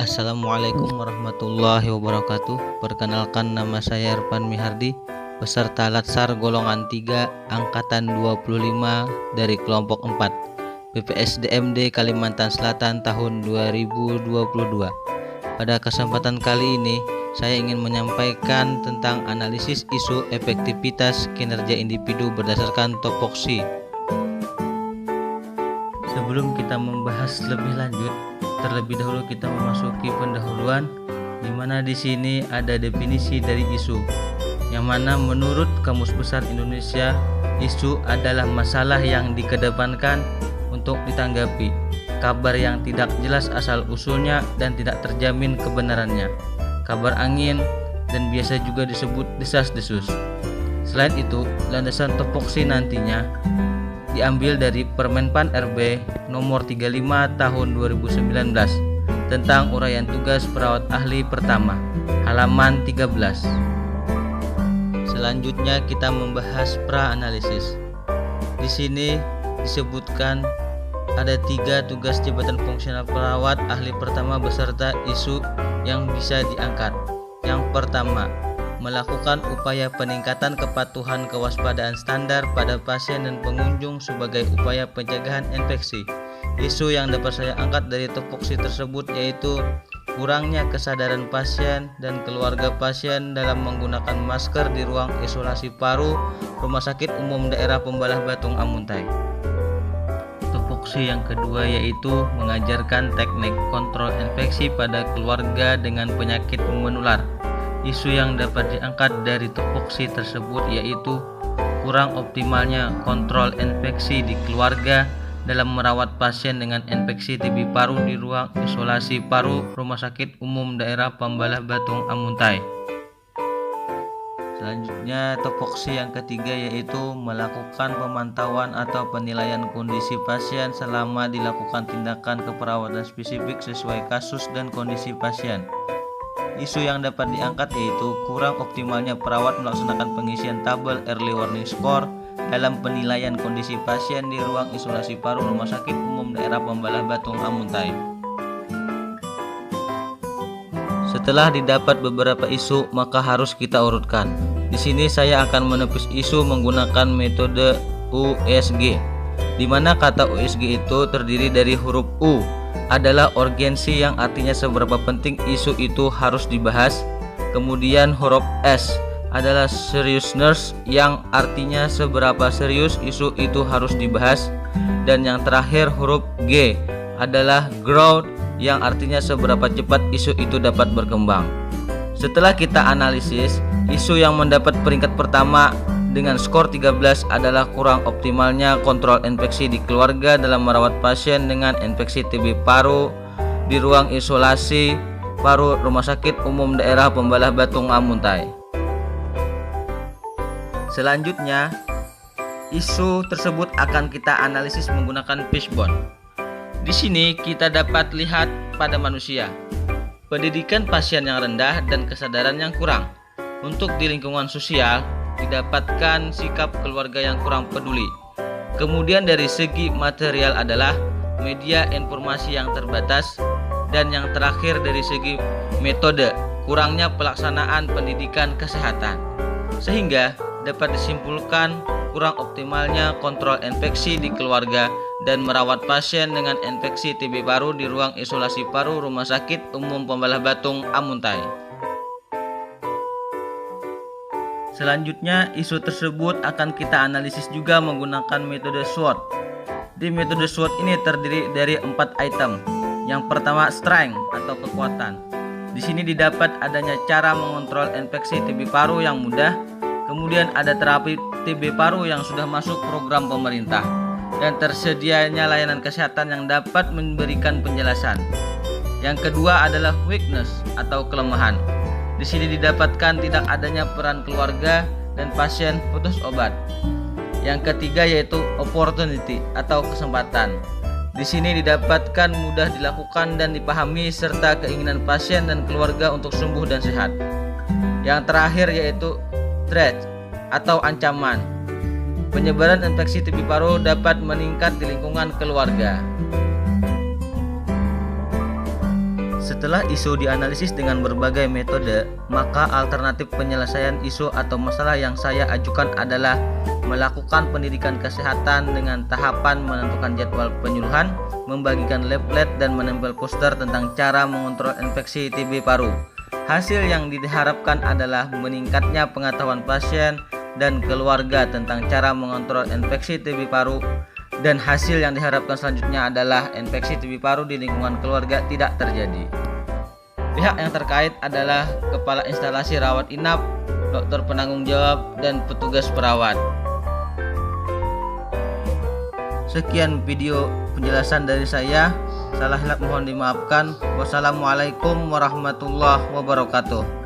Assalamualaikum warahmatullahi wabarakatuh. Perkenalkan, nama saya Irfan Mihardi, peserta Latsar golongan 3 angkatan 25 dari kelompok 4 BPSDMD Kalimantan Selatan tahun 2022. Pada kesempatan kali ini saya ingin menyampaikan tentang analisis isu efektivitas kinerja individu berdasarkan topoksi. Sebelum kita membahas lebih lanjut, terlebih dahulu kita memasuki pendahuluan, di mana di sini ada definisi dari isu, yang mana menurut Kamus Besar Indonesia, isu adalah masalah yang dikedepankan untuk ditanggapi, kabar yang tidak jelas asal usulnya dan tidak terjamin kebenarannya, kabar angin, dan biasa juga disebut desas-desus. Selain itu, landasan topoksi nantinya diambil dari Permenpan RB nomor 35 tahun 2019 tentang uraian tugas perawat ahli pertama, halaman 13. Selanjutnya kita membahas pra-analisis. Di sini disebutkan ada 3 tugas jabatan fungsional perawat ahli pertama beserta isu yang bisa diangkat. Yang pertama, melakukan upaya peningkatan kepatuhan kewaspadaan standar pada pasien dan pengunjung sebagai upaya pencegahan infeksi. Isu yang dapat saya angkat dari topoksi tersebut yaitu kurangnya kesadaran pasien dan keluarga pasien dalam menggunakan masker di ruang isolasi paru Rumah Sakit Umum Daerah Pembalah Batung Amuntai. Topoksi yang kedua yaitu mengajarkan teknik kontrol infeksi pada keluarga dengan penyakit menular. Isu yang dapat diangkat dari topoksi tersebut yaitu kurang optimalnya kontrol infeksi di keluarga dalam merawat pasien dengan infeksi TB paru di ruang isolasi paru Rumah Sakit Umum Daerah Pembalah Batung Amuntai. Selanjutnya, topoksi yang ketiga yaitu melakukan pemantauan atau penilaian kondisi pasien selama dilakukan tindakan keperawatan spesifik sesuai kasus dan kondisi pasien. Isu yang dapat diangkat yaitu kurang optimalnya perawat melaksanakan pengisian tabel early warning score dalam penilaian kondisi pasien di ruang isolasi paru Rumah Sakit Umum Daerah Pembalah Batung Amuntai. Setelah didapat beberapa isu, maka harus kita urutkan. Di sini saya akan menepis isu menggunakan metode USG, di mana kata USG itu terdiri dari huruf U adalah urgensi yang artinya seberapa penting isu itu harus dibahas. Kemudian huruf S adalah seriousness yang artinya seberapa serius isu itu harus dibahas. Dan yang terakhir huruf G adalah growth yang artinya seberapa cepat isu itu dapat berkembang. Setelah kita analisis, isu yang mendapat peringkat pertama dengan skor 13 adalah kurang optimalnya kontrol infeksi di keluarga dalam merawat pasien dengan infeksi TB paru di ruang isolasi paru Rumah Sakit Umum Daerah Pembalah Batung Amuntai. Selanjutnya, isu tersebut akan kita analisis menggunakan fishbone. Di sini kita dapat lihat pada manusia, pendidikan pasien yang rendah dan kesadaran yang kurang. Untuk di lingkungan sosial, didapatkan sikap keluarga yang kurang peduli. Kemudian dari segi material adalah media informasi yang terbatas, dan yang terakhir dari segi metode, kurangnya pelaksanaan pendidikan kesehatan. Sehingga dapat disimpulkan kurang optimalnya kontrol infeksi di keluarga dan merawat pasien dengan infeksi TB paru di ruang isolasi paru Rumah Sakit Umum Pembalah Batung Amuntai. Selanjutnya, isu tersebut akan kita analisis juga menggunakan metode SWOT. Di metode SWOT ini terdiri dari 4 item. Yang pertama, strength atau kekuatan. Di sini didapat adanya cara mengontrol infeksi TB paru yang mudah. Kemudian ada terapi TB paru yang sudah masuk program pemerintah, dan tersedianya layanan kesehatan yang dapat memberikan penjelasan. Yang kedua adalah weakness atau kelemahan. Di sini didapatkan tidak adanya peran keluarga dan pasien putus obat. Yang ketiga yaitu opportunity atau kesempatan. Di sini didapatkan mudah dilakukan dan dipahami serta keinginan pasien dan keluarga untuk sembuh dan sehat. Yang terakhir yaitu threat atau ancaman. Penyebaran infeksi TB paru dapat meningkat di lingkungan keluarga. Setelah isu dianalisis dengan berbagai metode, maka alternatif penyelesaian isu atau masalah yang saya ajukan adalah melakukan pendidikan kesehatan dengan tahapan menentukan jadwal penyuluhan, membagikan leaflet dan menempel poster tentang cara mengontrol infeksi TB paru. Hasil yang diharapkan adalah meningkatnya pengetahuan pasien dan keluarga tentang cara mengontrol infeksi TB paru. Dan hasil yang diharapkan selanjutnya adalah infeksi TB paru di lingkungan keluarga tidak terjadi. Pihak yang terkait adalah kepala instalasi rawat inap, dokter penanggung jawab, dan petugas perawat. Sekian video penjelasan dari saya. Salah hilap mohon dimaafkan. Wassalamualaikum warahmatullahi wabarakatuh.